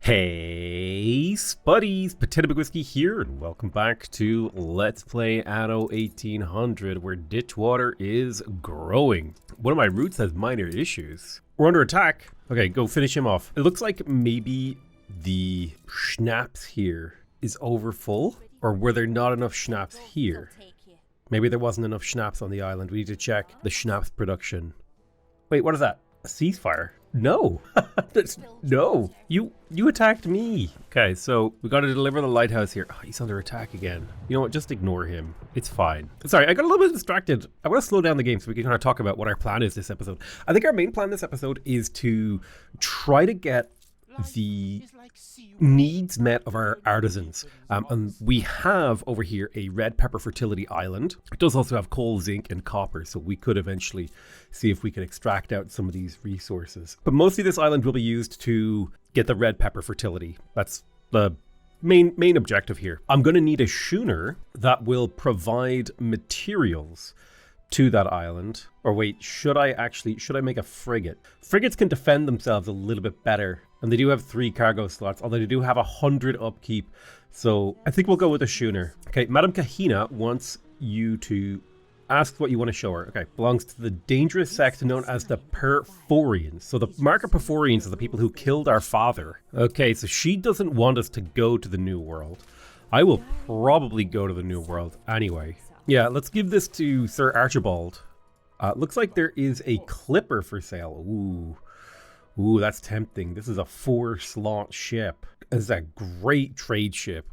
Hey Spuddies, Potato Big Whiskey here, and welcome back to Let's Play Anno 1800, where Ditchwater is growing. One of my roots has minor issues. We're under attack. Okay, go finish him off. It looks like maybe the schnapps here is over full, or were there not enough schnapps here? Maybe there wasn't enough schnapps on the island. We need to check the schnapps production. Wait, what is that? A ceasefire? No. No. You attacked me. Okay, so we got to deliver the lighthouse here. Oh, he's under attack again. You know what? Just ignore him. It's fine. Sorry, I got a little bit distracted. I want to slow down the game so we can kind of talk about what our plan is this episode. I think our main plan this episode is to try to get the needs met of our artisans, and we have over here a red pepper fertility island. It does also have coal, zinc, and copper, so we could eventually see if we can extract out some of these resources. But mostly this island will be used to get the red pepper fertility. That's the main objective here. I'm going to need a schooner that will provide materials to that island. Or wait, should I make a frigate? Frigates can defend themselves a little bit better, and they do have 3 cargo slots, although they do have 100 upkeep. So I think we'll go with a schooner. Okay, Madame Kahina wants you to ask what you want to show her. Okay, belongs to the dangerous sect known as the Perforians. So the Market Perforians are the people who killed our father. Okay, so she doesn't want us to go to the New World. I will probably go to the New World anyway. Yeah, let's give this to Sir Archibald. Looks like there is a clipper for sale. Ooh, that's tempting. This is a 4-slot ship. It's a great trade ship.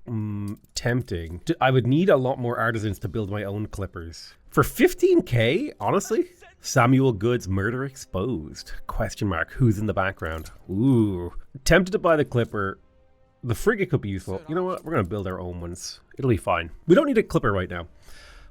Tempting. I would need a lot more artisans to build my own clippers. For 15k, honestly? Samuel Good's murder exposed. Question mark. Who's in the background? Ooh. Tempted to buy the clipper. The frigate could be useful. You know what? We're going to build our own ones. It'll be fine. We don't need a clipper right now.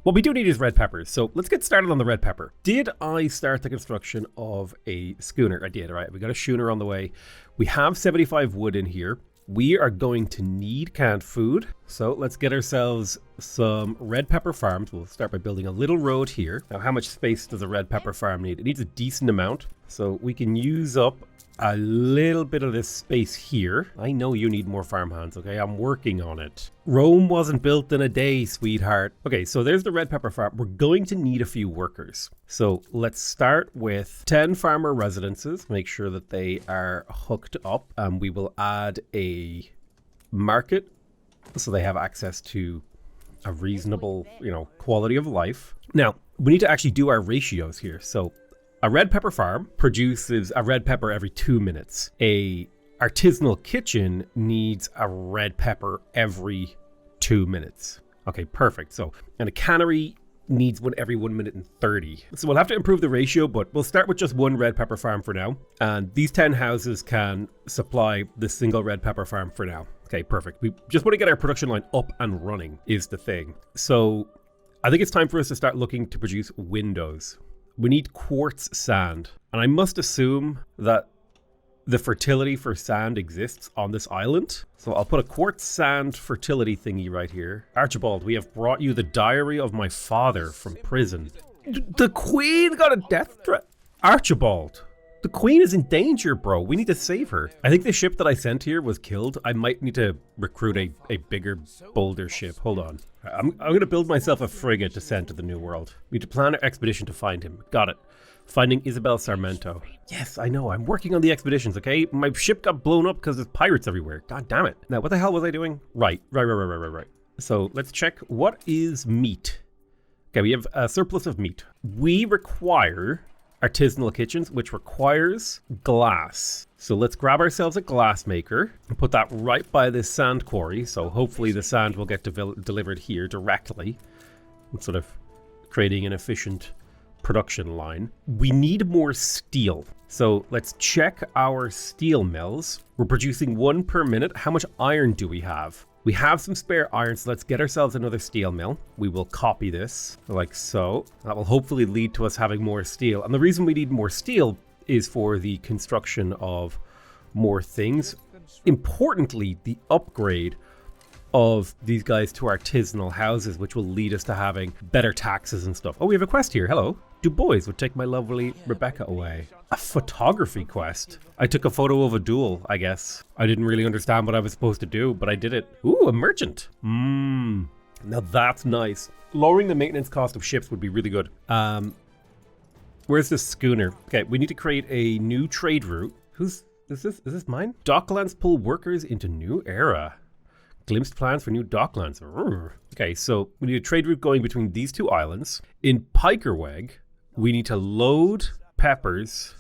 What we do need is red peppers, so let's get started on the red pepper. Did I start the construction of a schooner? I did, all right. We got a schooner on the way. We have 75 wood in here. We are going to need canned food, so let's get ourselves some red pepper farms. We'll start by building a little road here. Now, how much space does a red pepper farm need? It needs a decent amount, so we can use up a little bit of this space here. I know you need more farmhands, okay? I'm working on it. Rome wasn't built in a day, sweetheart. Okay, so there's the red pepper farm. We're going to need a few workers. So let's start with 10 farmer residences. Make sure that they are hooked up. We will add a market so they have access to a reasonable, quality of life. Now, we need to actually do our ratios here. So a red pepper farm produces a red pepper every 2 minutes. A artisanal kitchen needs a red pepper every 2 minutes. Okay, perfect. So, and a cannery needs one every 1 minute and 30. So we'll have to improve the ratio, but we'll start with just one red pepper farm for now. And these 10 houses can supply the single red pepper farm for now. Okay, perfect. We just want to get our production line up and running is the thing. So I think it's time for us to start looking to produce windows. We need quartz sand, and I must assume that the fertility for sand exists on this island. So I'll put a quartz sand fertility thingy right here. Archibald, we have brought you the diary of my father from prison. The Queen got a death threat? Archibald, the Queen is in danger, bro. We need to save her. I think the ship that I sent here was killed. I might need to recruit a bigger, bolder ship. Hold on. I'm going to build myself a frigate to send to the New World. We need to plan an expedition to find him. Got it. Finding Isabel Sarmento. Yes, I know. I'm working on the expeditions, okay? My ship got blown up because there's pirates everywhere. God damn it. Now, what the hell was I doing? Right. So let's check. What is meat? Okay, we have a surplus of meat. We require artisanal kitchens, which requires glass. So let's grab ourselves a glass maker and put that right by this sand quarry. So hopefully the sand will get delivered here directly, sort of creating an efficient production line. We need more steel. So let's check our steel mills. We're producing 1 per minute. How much iron do we have? We have some spare iron, so let's get ourselves another steel mill. We will copy this like so. That will hopefully lead to us having more steel. And the reason we need more steel is for the construction of more things. Importantly, the upgrade of these guys to artisanal houses, which will lead us to having better taxes and stuff. Oh, we have a quest here. Hello. Du Bois would take my lovely Rebecca away. A photography quest. I took a photo of a duel, I guess. I didn't really understand what I was supposed to do, but I did it. Ooh, a merchant. Now that's nice. Lowering the maintenance cost of ships would be really good. Where's this schooner? Okay, we need to create a new trade route. Is this mine? Docklands pull workers into new era. Glimpsed plans for new docklands. Okay, so we need a trade route going between these two islands. In Pikerweg, we need to load peppers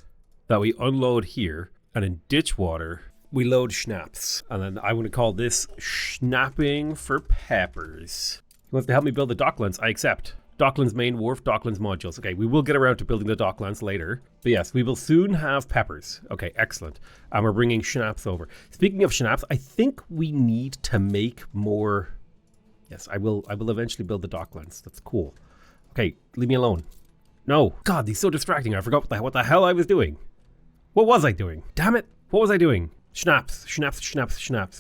that we unload here. And in Ditchwater, we load schnapps. And then I want to call this schnapping for peppers. He wants to help me build the docklands. I accept. Docklands main wharf, Docklands modules. Okay, we will get around to building the docklands later. But yes, we will soon have peppers. Okay, excellent. And we're bringing schnapps over. Speaking of schnapps, I think we need to make more. Yes, I will eventually build the docklands. That's cool. Okay, leave me alone. No. God, he's so distracting. I forgot what the hell I was doing. What was I doing? Damn it. What was I doing? Schnapps.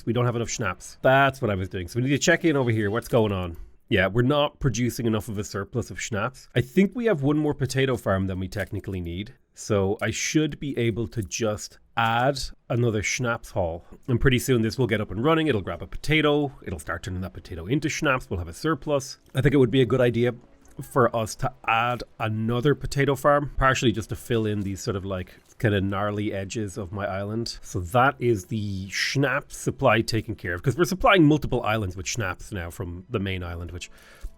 We don't have enough schnapps. That's what I was doing. So we need to check in over here. What's going on? Yeah, we're not producing enough of a surplus of schnapps. I think we have one more potato farm than we technically need. So I should be able to just add another schnapps haul. And pretty soon this will get up and running. It'll grab a potato. It'll start turning that potato into schnapps. We'll have a surplus. I think it would be a good idea for us to add another potato farm, partially just to fill in these sort of like kind of gnarly edges of my island. So that is the schnapps supply taken care of, because we're supplying multiple islands with schnapps now from the main island, which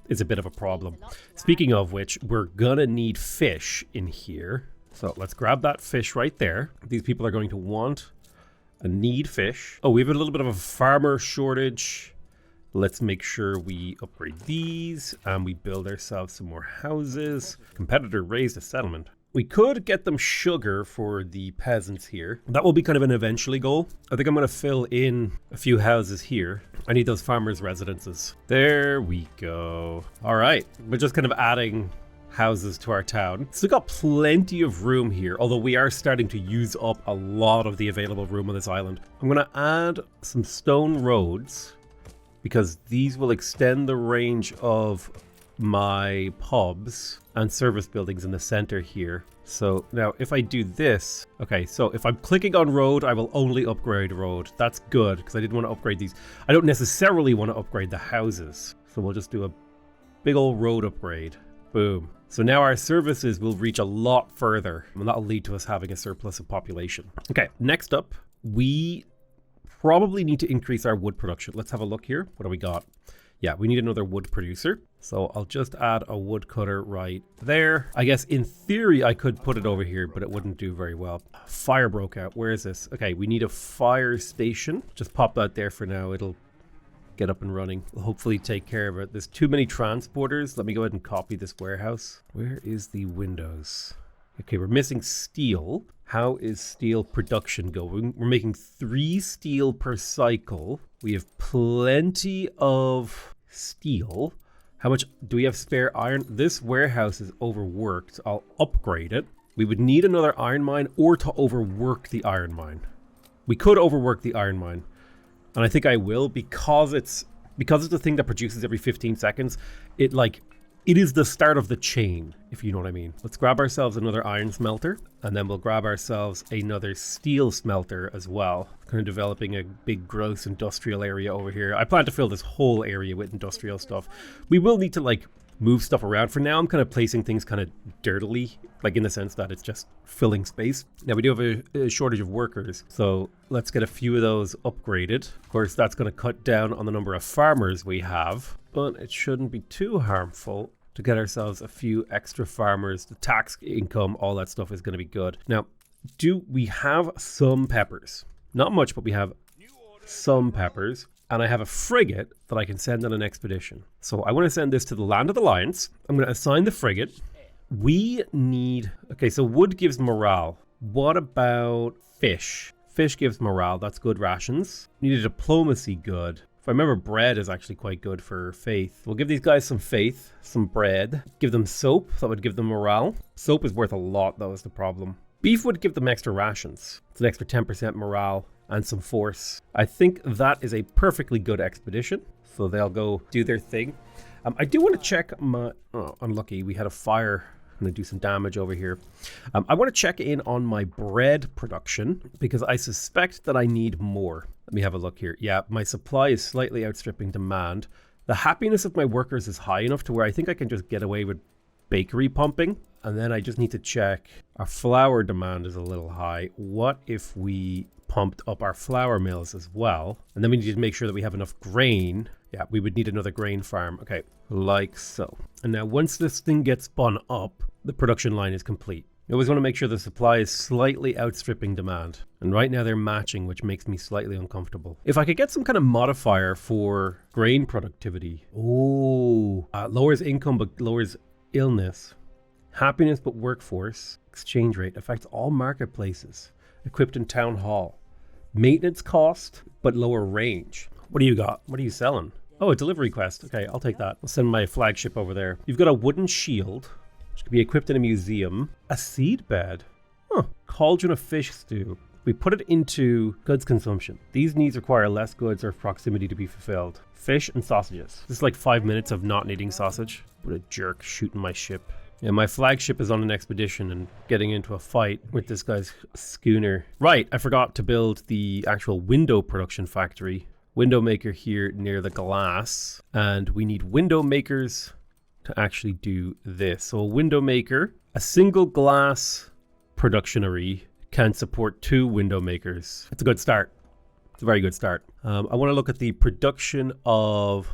is a bit of a problem. Speaking of which, we're gonna need fish in here. So let's grab that fish right there. These people are going to want and need fish. Oh, we have a little bit of a farmer shortage. Let's make sure we upgrade these and we build ourselves some more houses. Competitor raised a settlement. We could get them sugar for the peasants here. That will be kind of an eventually goal. I think I'm going to fill in a few houses here. I need those farmers' residences. There we go. All right. We're just kind of adding houses to our town. Still got plenty of room here, although we are starting to use up a lot of the available room on this island. I'm going to add some stone roads, because these will extend the range of my pubs and service buildings in the center here. So now if I do this, okay, so if I'm clicking on road, I will only upgrade road. That's good, because I didn't want to upgrade these. I don't necessarily want to upgrade the houses. So we'll just do a big old road upgrade. Boom. So now our services will reach a lot further, and that'll lead to us having a surplus of population. Okay, next up, we probably need to increase our wood production. Let's have a look here. What do we got? Yeah, we need another wood producer. So I'll just add a woodcutter right there. I guess in theory I could put it over here, but it wouldn't do very well. Fire broke out. Where is this? Okay, we need a fire station. Just pop that there for now. It'll get up and running. We'll hopefully take care of it. There's too many transporters. Let me go ahead and copy this warehouse. Where is the windows? Okay, we're missing steel. How is steel production going? We're making 3 steel per cycle. We have plenty of steel. How much do we have spare iron? This warehouse is overworked. I'll upgrade it. We would need another iron mine or to overwork the iron mine. We could overwork the iron mine. And I think I will, because it's a thing that produces every 15 seconds. It is the start of the chain, if you know what I mean. Let's grab ourselves another iron smelter, and then we'll grab ourselves another steel smelter as well. Kind of developing a big gross industrial area over here. I plan to fill this whole area with industrial stuff. We will need to move stuff around. For now, I'm kind of placing things kind of dirtily, in the sense that it's just filling space. Now we do have a shortage of workers, so let's get a few of those upgraded. Of course, that's going to cut down on the number of farmers we have, but it shouldn't be too harmful to get ourselves a few extra farmers. The tax income, all that stuff is going to be good. Now, do we have some peppers? Not much, but we have some peppers. And I have a frigate that I can send on an expedition. So I want to send this to the Land of the Lions. I'm going to assign the frigate. We need... Okay, so wood gives morale. What about fish? Fish gives morale. That's good rations. Need a diplomacy good. If I remember, bread is actually quite good for faith. We'll give these guys some faith, some bread. Give them soap. That would give them morale. Soap is worth a lot, though, is the problem. Beef would give them extra rations. It's an extra 10% morale and some force. I think that is a perfectly good expedition. So they'll go do their thing. I do want to check my... Oh, unlucky. We had a fire I'm going to do some damage over here. I want to check in on my bread production because I suspect that I need more. Let me have a look here. Yeah, my supply is slightly outstripping demand. The happiness of my workers is high enough to where I think I can just get away with bakery pumping. And then I just need to check. Our flour demand is a little high. What if we pumped up our flour mills as well? And then we need to make sure that we have enough grain. Yeah, we would need another grain farm. Okay, like so. And now once this thing gets spun up, the production line is complete. You always want to make sure the supply is slightly outstripping demand. And right now they're matching, which makes me slightly uncomfortable. If I could get some kind of modifier for grain productivity. Oh, lowers income but lowers illness. Happiness but workforce. Exchange rate affects all marketplaces. Equipped in town hall. Maintenance cost but lower range. What do you got? What are you selling? Oh, a delivery quest. Okay, I'll take that. I'll send my flagship over there. You've got a wooden shield, which can be equipped in a museum. A seed bed. Huh. Cauldron of fish stew. We put it into goods consumption. These needs require less goods or proximity to be fulfilled. Fish and sausages. This is like 5 minutes of not needing sausage. What a jerk shooting my ship. Yeah, my flagship is on an expedition and getting into a fight with this guy's schooner. Right, I forgot to build the actual window production factory. Window maker here near the glass. And we need window makers to actually do this. So a window maker, a single glass productionary can support 2 window makers. It's a good start. It's a very good start. I want to look at the production of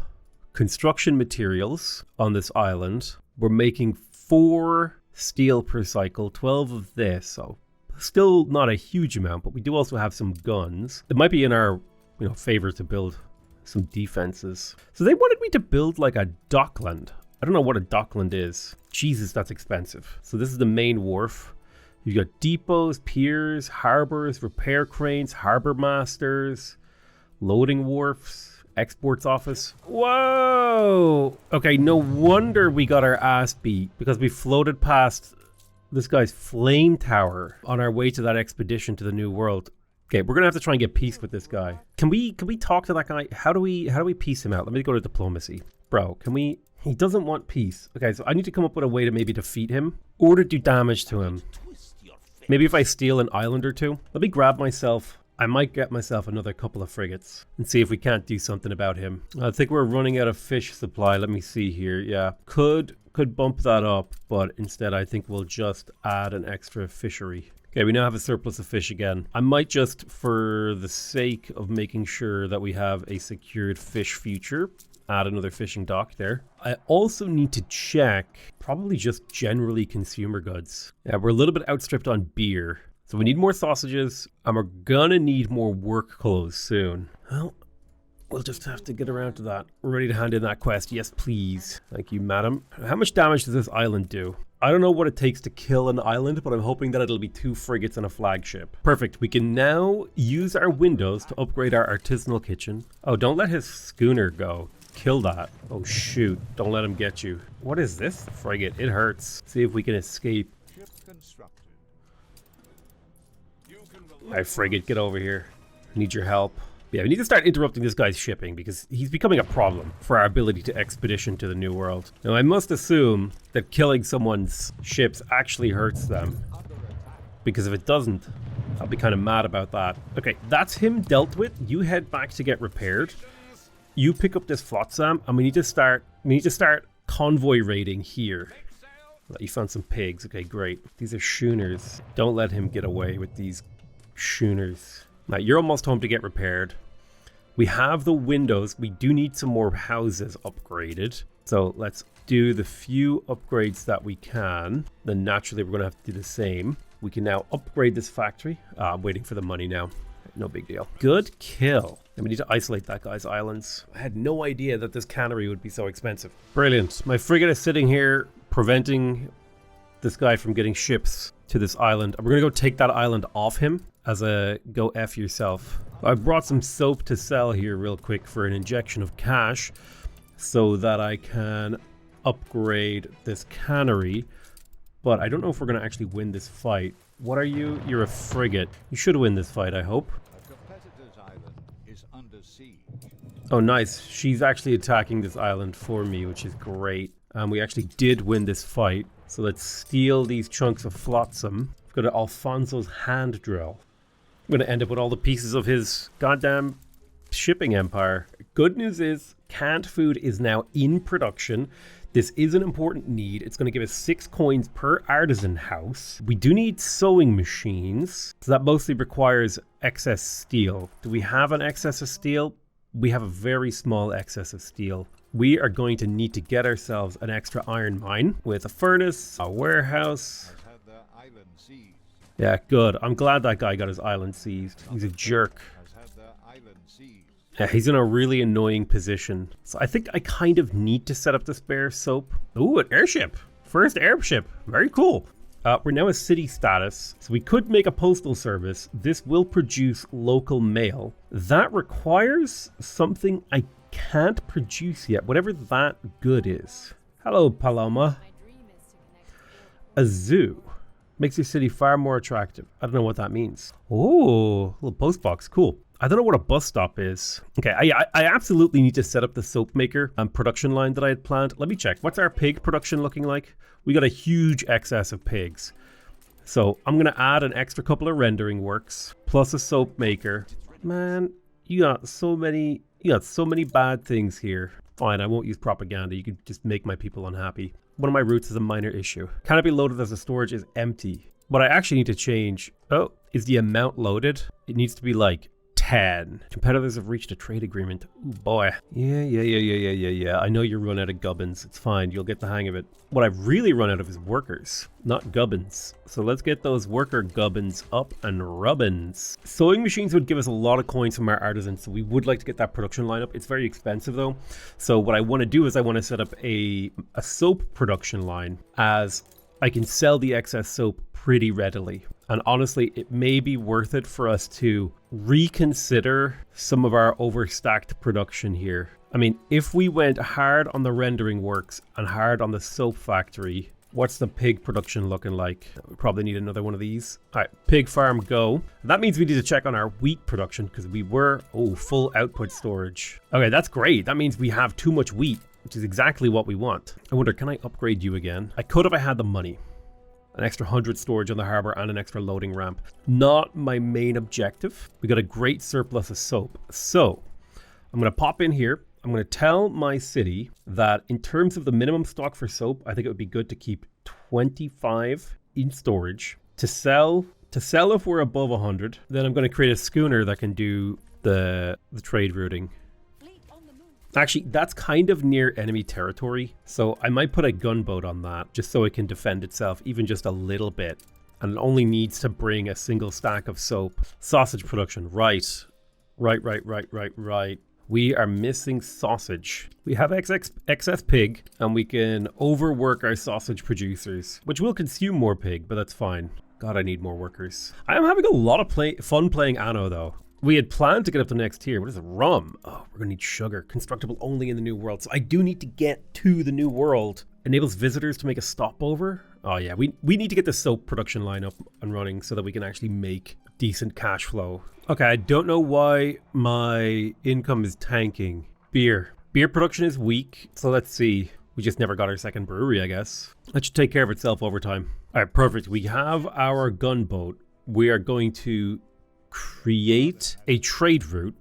construction materials on this island. We're making 4 steel per cycle, 12 of this, so still not a huge amount, but we do also have some guns. It might be in our favor to build some defenses. So they wanted me to build like a dockland. I don't know what a dockland is. Jesus, that's expensive. So this is the main wharf. You've got depots, piers, harbors, repair cranes, harbor masters, loading wharfs, exports office. Whoa! Okay, no wonder we got our ass beat because we floated past this guy's flame tower on our way to that expedition to the New World. Okay, we're gonna have to try and get peace with this guy. Can we talk to that guy? How do we peace him out? Let me go to diplomacy. Bro, can we? He doesn't want peace. Okay, so I need to come up with a way to maybe defeat him or to do damage to him. Maybe if I steal an island or 2. Let me grab myself. I might get myself another couple of frigates and see if we can't do something about him. I think we're running out of fish supply. Let me see here. Yeah, could bump that up, but instead I think we'll just add an extra fishery. Okay, we now have a surplus of fish again. I might just, for the sake of making sure that we have a secured fish future, add another fishing dock there. I also need to check probably just generally consumer goods. Yeah, we're a little bit outstripped on beer. So we need more sausages, and we're gonna need more work clothes soon. Well, we'll just have to get around to that. We're ready to hand in that quest. Yes, please. Thank you, madam. How much damage does this island do? I don't know what it takes to kill an island, but I'm hoping that it'll be 2 frigates and a flagship. Perfect. We can now use our windows to upgrade our artisanal kitchen. Oh, don't let his schooner go. Kill that. Oh, shoot. Don't let him get you. What is this frigate? It hurts. See if we can escape. Alright, frigate, get over here. Need your help. Yeah, we need to start interrupting this guy's shipping because he's becoming a problem for our ability to expedition to the New World. Now, I must assume that killing someone's ships actually hurts them. Because if it doesn't, I'll be kind of mad about that. Okay, that's him dealt with. You head back to get repaired. You pick up this flotsam, and we need to start convoy raiding here. You found some pigs. Okay, great. These are schooners. Don't let him get away with these schooners. Now, you're almost home to get repaired. We have the windows. We do need some more houses upgraded. So let's do the few upgrades that we can. Then naturally, we're going to have to do the same. We can now upgrade this factory. I'm waiting for the money now. No big deal. Good kill. And we need to isolate that guy's islands. I had no idea that this cannery would be so expensive. Brilliant. My frigate is sitting here preventing this guy from getting ships to this island. We're going to go take that island off him as a go F yourself. I brought some soap to sell here real quick for an injection of cash so that I can upgrade this cannery. But I don't know if we're going to actually win this fight. What are you? You're a frigate. You should win this fight, I hope. A competitor's island is under siege. Oh, nice. She's actually attacking this island for me, which is great. And we actually did win this fight. So let's steal these chunks of flotsam. Let's go to Alfonso's hand drill. I'm going to end up with all the pieces of his goddamn shipping empire. Good news is canned food is now in production. This is an important need. It's going to give us 6 coins per artisan house. We do need sewing machines. So that mostly requires excess steel. Do we have an excess of steel? We have a very small excess of steel. We are going to need to get ourselves an extra iron mine with a furnace, a warehouse. has had their island seized. Yeah, good. I'm glad that guy got his island seized. He's a jerk. Has had their island seized. Yeah, he's in a really annoying position. So I think I kind of need to set up the spare soap. Ooh, an airship. First airship. Very cool. We're now a city status, so we could make a postal service. This will produce local mail. That requires something I can't produce yet, whatever that good is. Hello, Paloma. A zoo. Makes your city far more attractive. I don't know what that means. Oh, little post box. Cool. I don't know what a bus stop is. Okay, I absolutely need to set up the soap maker and production line that I had planned. Let me check. What's our pig production looking like? We got a huge excess of pigs. So I'm going to add an extra couple of rendering works plus a soap maker. Man, you got so many bad things here. Fine, I won't use propaganda. You can just make my people unhappy. One of my routes is a minor issue. Can it be loaded as a storage is empty? What I actually need to change, is the amount loaded. It needs to be like 10. Competitors have reached a trade agreement. Ooh, boy. Yeah. I know you run out of gubbins. It's fine. You'll get the hang of it. What I've really run out of is workers, not gubbins. So let's get those worker gubbins up and rubbins. Sewing machines would give us a lot of coins from our artisans, so we would like to get that production line up. It's very expensive though. So what I want to do is I want to set up a soap production line, as I can sell the excess soap pretty readily. And honestly, it may be worth it for us to reconsider some of our overstacked production here. I mean, if we went hard on the rendering works and hard on the soap factory, what's the pig production looking like? We probably need another one of these. All right, pig farm go. That means we need to check on our wheat production because we were, full output storage. Okay, that's great. That means we have too much wheat, which is exactly what we want. I wonder, can I upgrade you again? I could if I had the money. An extra 100 storage on the harbor and an extra loading ramp. Not my main objective. We got a great surplus of soap. So I'm going to pop in here. I'm going to tell my city that in terms of the minimum stock for soap, I think it would be good to keep 25 in storage. To sell if we're above 100. Then I'm going to create a schooner that can do the trade routing. Actually, that's kind of near enemy territory, so I might put a gunboat on that just so it can defend itself even just a little bit. And it only needs to bring a single stack of soap. Sausage production, right. We are missing sausage. We have excess pig, and we can overwork our sausage producers, which will consume more pig, but that's fine. God, I need more workers. I am having a lot of fun playing Anno though. We had planned to get up to next tier. What is it? Rum. Oh, we're gonna need sugar. Constructible only in the new world. So I do need to get to the new world. Enables visitors to make a stopover. Oh yeah, we need to get the soap production line up and running so that we can actually make decent cash flow. Okay, I don't know why my income is tanking. Beer production is weak. So let's see. We just never got our second brewery, I guess. That should take care of itself over time. All right, perfect. We have our gunboat. We are going to create a trade route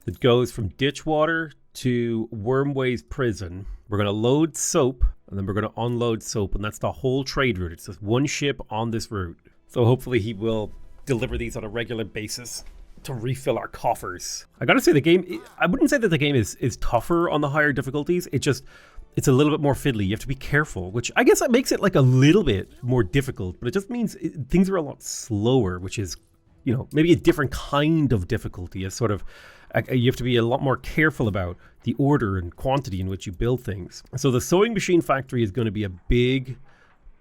that goes from Ditchwater to Wormway's prison. We're going to load soap and then we're going to unload soap, and that's the whole trade route. It's just one ship on this route. So hopefully he will deliver these on a regular basis to refill our coffers. I gotta say, the game, I wouldn't say that the game is tougher on the higher difficulties. It's a little bit more fiddly. You have to be careful, which I guess that makes it like a little bit more difficult, but it just means things are a lot slower, which is, you know, maybe a different kind of difficulty. It's sort of, you have to be a lot more careful about the order and quantity in which you build things. So the sewing machine factory is going to be a big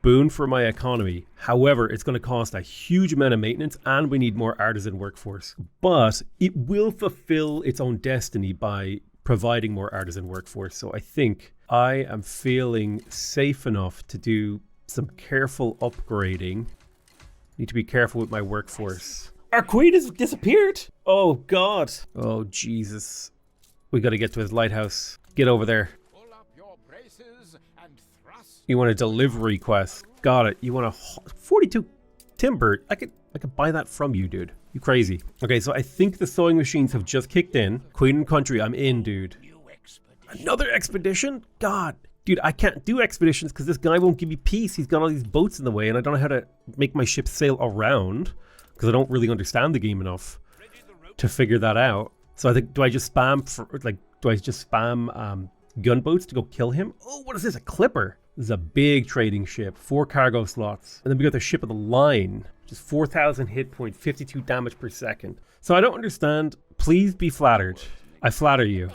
boon for my economy. However, it's going to cost a huge amount of maintenance and we need more artisan workforce. But it will fulfill its own destiny by providing more artisan workforce. So I think I am feeling safe enough to do some careful upgrading. Need to be careful with my workforce. Our queen has disappeared. Oh God. Oh Jesus. We got to get to his lighthouse. Get over there. Pull up your braces and You want a delivery quest. Got it. You want a 42 timber. I could buy that from you, dude. You crazy. Okay, so I think the sewing machines have just kicked in. Queen and country, I'm in, dude. Another expedition? God. Dude, I can't do expeditions because this guy won't give me peace. He's got all these boats in the way and I don't know how to make my ship sail around because I don't really understand the game enough to figure that out. So I think, do I just spam gunboats to go kill him? Oh, what is this? A clipper? This is a big trading ship. 4 cargo slots. And then we got the ship of the line. Just 4,000 hit point, 52 damage per second. So I don't understand. Please be flattered. I flatter you.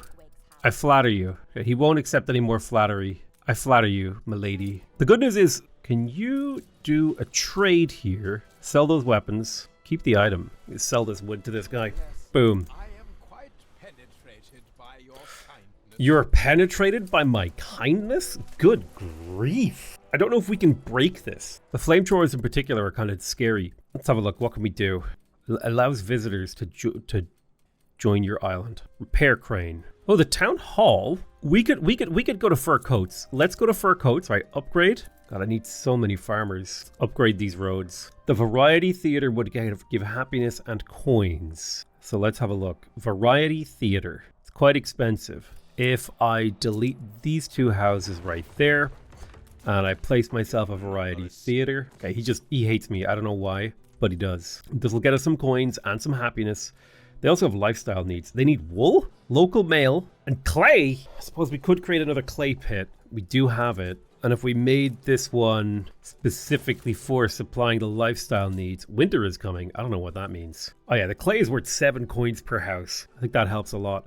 I flatter you. Okay, he won't accept any more flattery. I flatter you, milady. The good news is, can you do a trade here? Sell those weapons. Keep the item. You sell this wood to this guy. Boom. I am quite penetrated by your kindness. You're penetrated by my kindness? Good grief. I don't know if we can break this. The flamethrowers in particular are kind of scary. Let's have a look. What can we do? Allows visitors to join your island. Repair crane. Oh, the town hall. We could go to fur coats. Let's go to fur coats. Right, upgrade. God, I need so many farmers. Upgrade these roads. The variety theater would give happiness and coins. So let's have a look. Variety theater. It's quite expensive. If I delete these 2 houses right there, and I place myself a variety theater. Okay, he hates me. I don't know why, but he does. This will get us some coins and some happiness. They also have lifestyle needs. They need wool, local mail, and clay. I suppose we could create another clay pit. We do have it. And if we made this one specifically for supplying the lifestyle needs, winter is coming. I don't know what that means. Oh yeah, the clay is worth 7 coins per house. I think that helps a lot.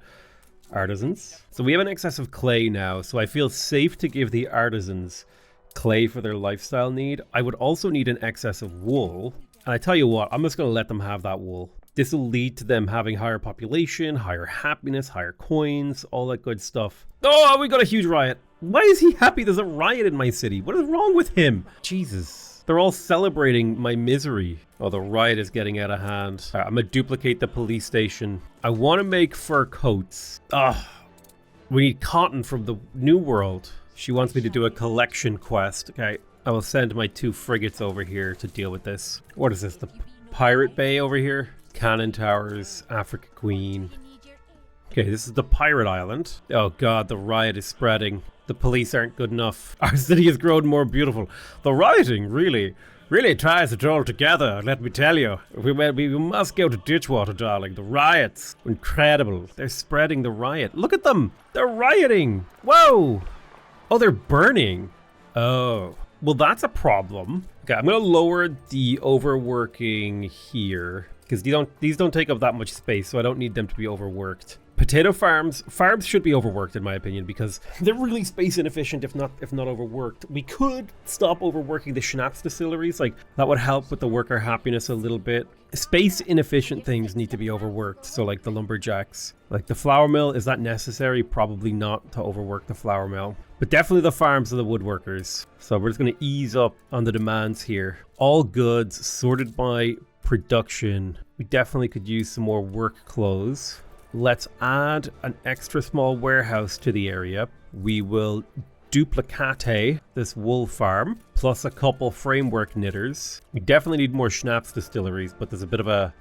Artisans. So we have an excess of clay now, so I feel safe to give the artisans clay for their lifestyle need. I would also need an excess of wool. And I tell you what, I'm just going to let them have that wool. This will lead to them having higher population, higher happiness, higher coins, all that good stuff. Oh, we got a huge riot. Why is he happy there's a riot in my city? What is wrong with him? Jesus. They're all celebrating my misery. Oh, the riot is getting out of hand. Right, I'm going to duplicate the police station. I want to make fur coats. We need cotton from the New World. She wants me to do a collection quest. Okay, I will send my 2 frigates over here to deal with this. What is this? The pirate bay over here? Cannon towers, Africa Queen. Okay, this is the pirate island. Oh god, the riot is spreading. The police aren't good enough. Our city has grown more beautiful. The rioting really ties it all together, let me tell you. We must go to Ditchwater, darling. The riots. Incredible. They're spreading the riot. Look at them. They're rioting. Whoa. Oh, they're burning. Oh. Well, that's a problem. Okay, I'm going to lower the overworking here. Because these don't take up that much space, so I don't need them to be overworked. Potato farms should be overworked in my opinion because they're really space inefficient if not overworked. We could stop overworking the schnapps distilleries, like that would help with the worker happiness a little bit. Space inefficient things need to be overworked, so like the lumberjacks. Like the flour mill, is that necessary? Probably not to overwork the flour mill. But definitely the farms of the woodworkers. So we're just going to ease up on the demands here. All goods sorted by production. We definitely could use some more work clothes. Let's add an extra small warehouse to the area. We will duplicate this wool farm plus a couple framework knitters. We definitely need more schnapps distilleries, but there's a bit of a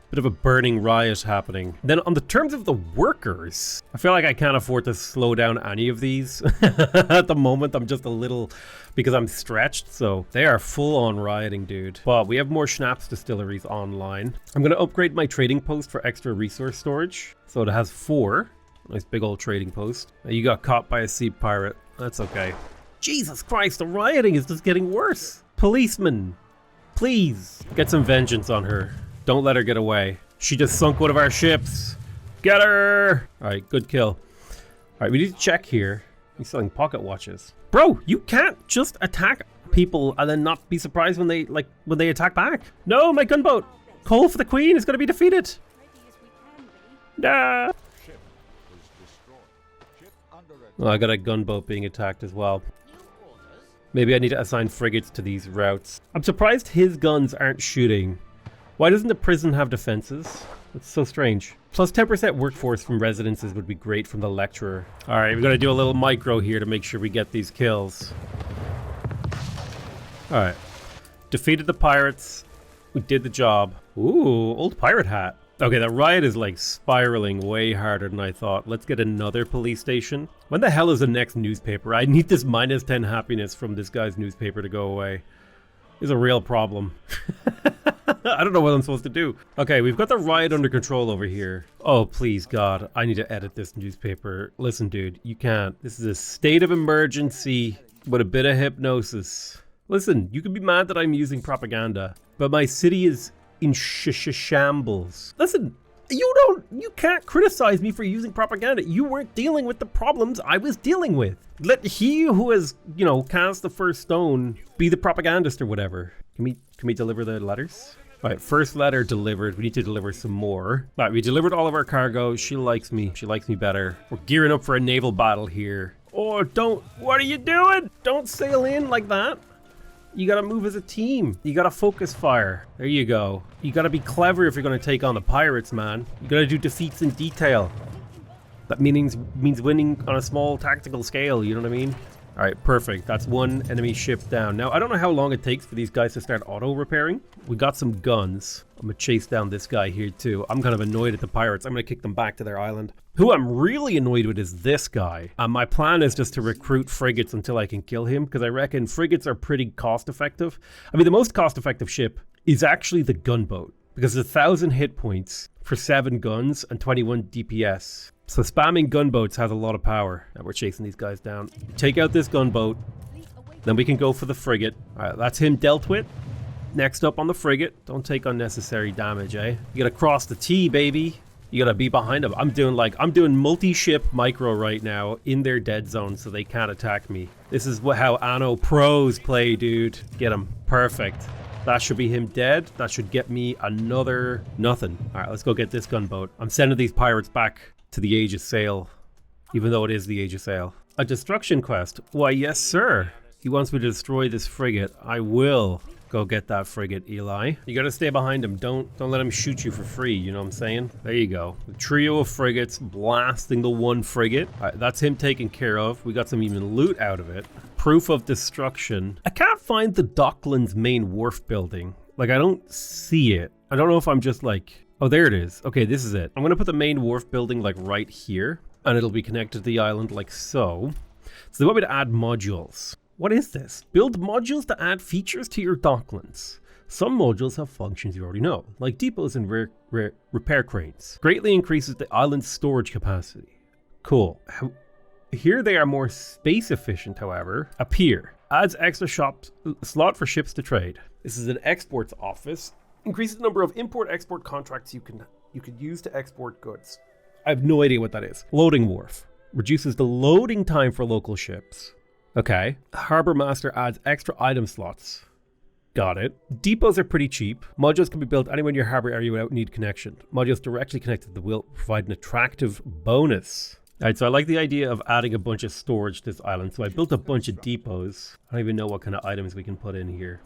burning riot happening. Then on the terms of the workers, I feel like I can't afford to slow down any of these. At the moment, I'm just a little, because I'm stretched, so they are full on rioting, dude. But we have more schnapps distilleries online. I'm going to upgrade my trading post for extra resource storage. So it has 4. Nice big old trading post. You got caught by a sea pirate. That's okay. Jesus Christ, the rioting is just getting worse. Policeman, please get some vengeance on her. Don't let her get away. She just sunk one of our ships. Get her! All right, good kill. All right, we need to check here. He's selling pocket watches. Bro, you can't just attack people and then not be surprised when they attack back. No, my gunboat. Coal for the Queen is going to be defeated. Nah. Oh, I got a gunboat being attacked as well. Maybe I need to assign frigates to these routes. I'm surprised his guns aren't shooting. Why doesn't the prison have defenses? That's so strange. Plus 10% workforce from residences would be great from the lecturer. All right, we're going to do a little micro here to make sure we get these kills. Alright. Defeated the pirates. We did the job. Ooh, old pirate hat. Okay, that riot is like spiraling way harder than I thought. Let's get another police station. When the hell is the next newspaper? I need this minus 10 happiness from this guy's newspaper to go away. It's a real problem. I don't know what I'm supposed to do. Okay, we've got the riot under control over here. Oh, please, God. I need to edit this newspaper. Listen, dude, you can't. This is a state of emergency with a bit of hypnosis. Listen, you can be mad that I'm using propaganda, but my city is in shambles. Listen, you can't criticize me for using propaganda. You weren't dealing with the problems I was dealing with. Let he who has, you know, cast the first stone be the propagandist or whatever. Can we deliver the letters? All right, first letter delivered. We need to deliver some more. All right, we delivered all of our cargo. She likes me. She likes me better. We're gearing up for a naval battle here. Oh, what are you doing? Don't sail in like that. You gotta move as a team. You gotta focus fire. There you go. You gotta be clever if you're gonna take on the pirates, man. You gotta do defeats in detail. That means winning on a small tactical scale, you know what I mean? Alright, perfect. That's one enemy ship down. Now, I don't know how long it takes for these guys to start auto-repairing. We got some guns. I'm gonna chase down this guy here too. I'm kind of annoyed at the pirates. I'm gonna kick them back to their island. Who I'm really annoyed with is this guy. My plan is just to recruit frigates until I can kill him, because I reckon frigates are pretty cost-effective. I mean, the most cost-effective ship is actually the gunboat, because it's 1,000 hit points for 7 guns and 21 DPS. So spamming gunboats has a lot of power. Now we're chasing these guys down. Take out this gunboat, then we can go for the frigate. Alright, that's him dealt with. Next up on the frigate. Don't take unnecessary damage, eh? You gotta cross the T, baby. You gotta be behind them. I'm doing multi-ship micro right now in their dead zone so they can't attack me. This is how Anno pros play, dude. Get him. Perfect. That should be him dead. That should get me another nothing. Alright, let's go get this gunboat. I'm sending these pirates back to the Age of Sail, even though it is the Age of Sail. A destruction quest? Why, yes, sir. He wants me to destroy this frigate. I will go get that frigate, Eli. You gotta stay behind him. Don't let him shoot you for free, you know what I'm saying? There you go. The trio of frigates blasting the one frigate. All right, that's him taken care of. We got some even loot out of it. Proof of destruction. I can't find the Docklands main wharf building. Like, I don't see it. I don't know if I'm just like... Oh, there it is. Okay, this is it. I'm gonna put the main wharf building like right here, and it'll be connected to the island like so. So they want me to add modules. What is this? Build modules to add features to your docklands. Some modules have functions you already know, like depots and repair cranes. Greatly increases the island's storage capacity. Cool. Here they are more space efficient, however. Appear. Adds extra slot for ships to trade. This is an exports office. Increases the number of import-export contracts you can use to export goods. I have no idea what that is. Loading wharf. Reduces the loading time for local ships. Okay. Harbor Master adds extra item slots. Got it. Depots are pretty cheap. Modules can be built anywhere in your harbor area without need connection. Modules directly connected to the wheel provide an attractive bonus. Alright, so I like the idea of adding a bunch of storage to this island. So I built a bunch of depots. I don't even know what kind of items we can put in here.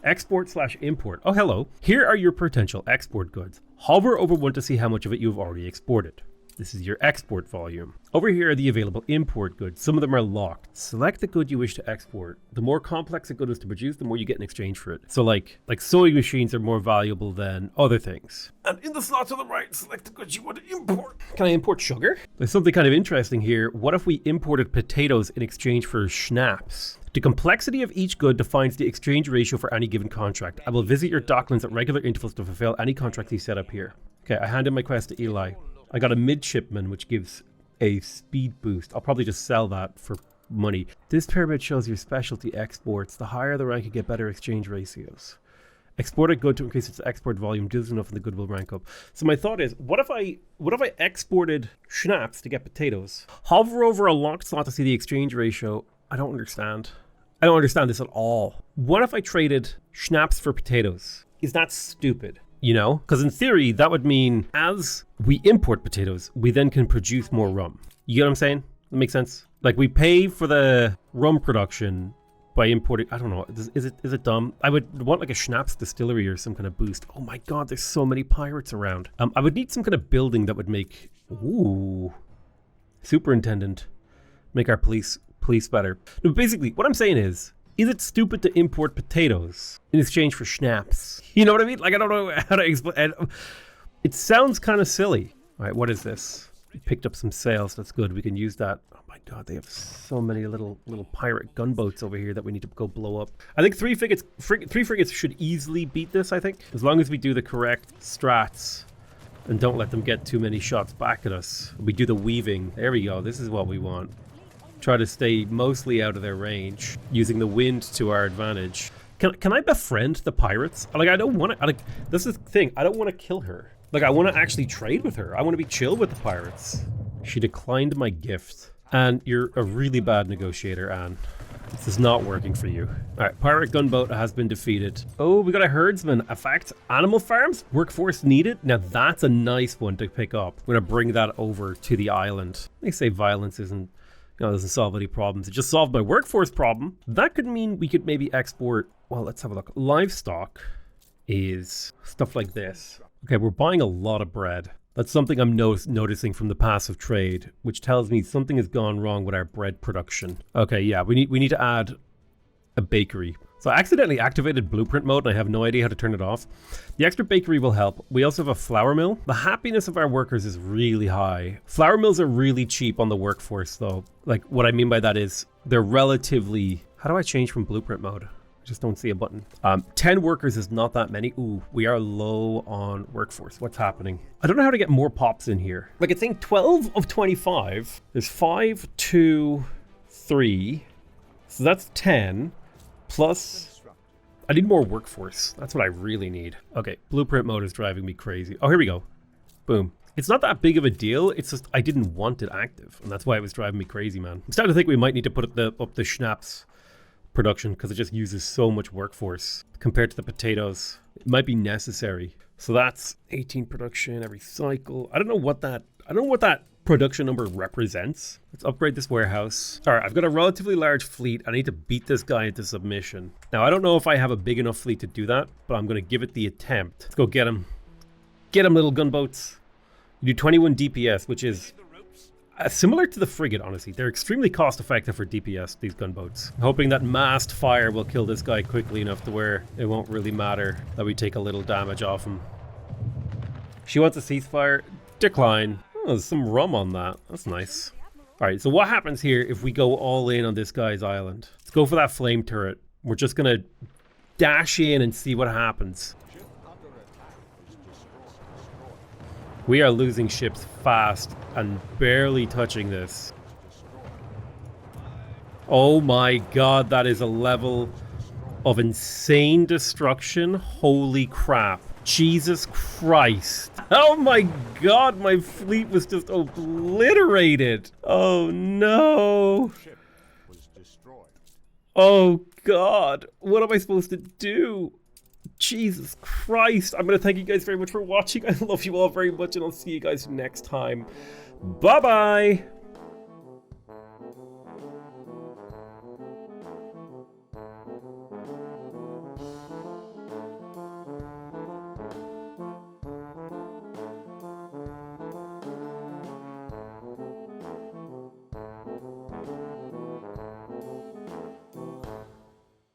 Export/import. Oh, hello. Here are your potential export goods. Hover over one to see how much of it you've already exported. This is your export volume. Over here are the available import goods. Some of them are locked. Select the good you wish to export. The more complex a good is to produce, the more you get in exchange for it. So like sewing machines are more valuable than other things. And in the slot to the right, select the goods you want to import. Can I import sugar? There's something kind of interesting here. What if we imported potatoes in exchange for schnapps? The complexity of each good defines the exchange ratio for any given contract. I will visit your docklands at regular intervals to fulfill any contracts you set up here. Okay, I handed my quest to Eli. I got a midshipman, which gives a speed boost. I'll probably just sell that for money. This pyramid shows your specialty exports. The higher the rank, you get better exchange ratios. Export a good to increase its export volume. Do this enough and the good will rank up. So my thought is, what if I exported schnapps to get potatoes? Hover over a locked slot to see the exchange ratio. I don't understand. I don't understand this at all. What if I traded schnapps for potatoes? Is that stupid? You know, because in theory, that would mean as we import potatoes, we then can produce more rum. You get what I'm saying? That makes sense? Like we pay for the rum production by importing, I don't know, is it dumb? I would want like a schnapps distillery or some kind of boost. Oh my God, there's so many pirates around. I would need some kind of building that would make, ooh, superintendent, make our police better. No, basically, what I'm saying is, Is it stupid to import potatoes in exchange for schnapps? You know what I mean? Like, I don't know how to explain. It sounds kind of silly. All right, what is this? We picked up some sails. That's good. We can use that. Oh my god, they have so many little pirate gunboats over here that we need to go blow up. I think three frigates should easily beat this, I think. As long as we do the correct strats and don't let them get too many shots back at us. We do the weaving. There we go. This is what we want. Try to stay mostly out of their range, using the wind to our advantage. Can I befriend the pirates? Like, I don't want to, like, this is the thing. I don't want to kill her. Like, I want to actually trade with her. I want to be chill with the pirates. She declined my gift. And you're a really bad negotiator, Anne. This is not working for you. All right, pirate gunboat has been defeated. Oh, we got a herdsman. Effect, animal farms, workforce needed. Now that's a nice one to pick up. I'm going to bring that over to the island. They say violence isn't, doesn't solve any problems. It just solved my workforce problem. That could mean we could maybe export, well, let's have a look. Livestock is stuff like this. Okay, we're buying a lot of bread. That's something I'm noticing from the passive trade, which tells me something has gone wrong with our bread production. Okay, yeah, we need to add a bakery. So I accidentally activated blueprint mode and I have no idea how to turn it off. The extra bakery will help. We also have a flour mill. The happiness of our workers is really high. Flour mills are really cheap on the workforce though. Like, what I mean by that is they're relatively... How do I change from blueprint mode? I just don't see a button. 10 workers is not that many. Ooh, we are low on workforce. What's happening? I don't know how to get more pops in here. Like, I think 12 of 25. There's 5, 2, 3. So that's 10. Plus, I need more workforce. That's what I really need. Okay, blueprint mode is driving me crazy. Oh, here we go. Boom. It's not that big of a deal. It's just I didn't want it active. And that's why it was driving me crazy, man. I'm starting to think we might need to put up the schnapps production because it just uses so much workforce compared to the potatoes. It might be necessary. So that's 18 production every cycle. I don't know what that production number represents. Let's upgrade this warehouse. All right, I've got a relatively large fleet. I need to beat this guy into submission. Now, I don't know if I have a big enough fleet to do that, but I'm going to give it the attempt. Let's go get him. Get him, little gunboats. You do 21 DPS, which is similar to the frigate, honestly. They're extremely cost effective for DPS, these gunboats. I'm hoping that massed fire will kill this guy quickly enough to where it won't really matter that we take a little damage off him. She wants a ceasefire. Decline. Oh, there's some rum on that. That's nice. All right, so what happens here if we go all in on this guy's island? Let's go for that flame turret. We're just going to dash in and see what happens. We are losing ships fast and barely touching this. Oh my god, that is a level of insane destruction. Holy crap. Jesus Christ. Oh my god, my fleet was just obliterated. Oh no. Oh god, what am I supposed to do? Jesus Christ. I'm going to thank you guys very much for watching. I love you all very much and I'll see you guys next time. Bye-bye.